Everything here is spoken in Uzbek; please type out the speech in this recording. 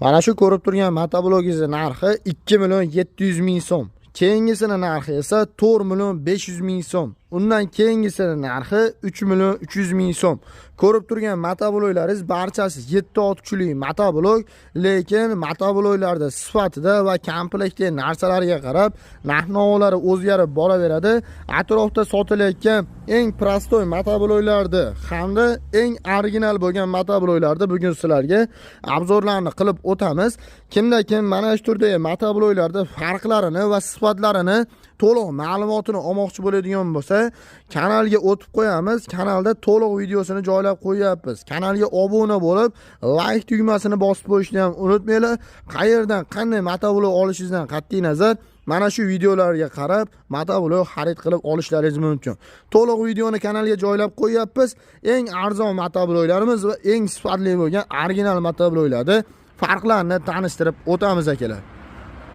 Mana shu ko'rib turgan motoblogingizning narxi 2.700.000 so'm. Keyingisini narxi esa 4.500.000 so'm. Undan keyingisini narxi 3.300.000 so'm. Ko'rib turgan motobloglaringiz barchasi 7 ot kuchli motoblog, lekin motobloglarda sifatida va komplektli narsalarga qarab narx-navolari o'zgarib boraveradi. Atrofda sotilayotgan eng prostoy motobloglarni hamda eng original bo'lgan motobloglarni bugun sizlarga obzorlarni qilib o'tamiz. Kimda kim mana shu turdagi motobloglarda farqlarini va sifatlarini to'liq ma'lumotini olmoqchi bo'ladigan bo'lsa, kanalga o'tib qo'yamiz. Kanalda to'liq videosini joylab qo'yapmiz. Kanalga obuna bo'lib, like tugmasini bosib qo'yishni ham unutmanglar. Qayerdan qanday motoblog olishingizdan qat'iy nazar mana shu videolarga qarab motoblog xarid qilib olishlaringiz mumkin. To'liq videoni kanalga joylab qo'yapmiz. Eng arzon motobloglarimiz va eng sifatli bo'lgan original motobloglarni farqlarini tanishtirib o'tamiz akalar.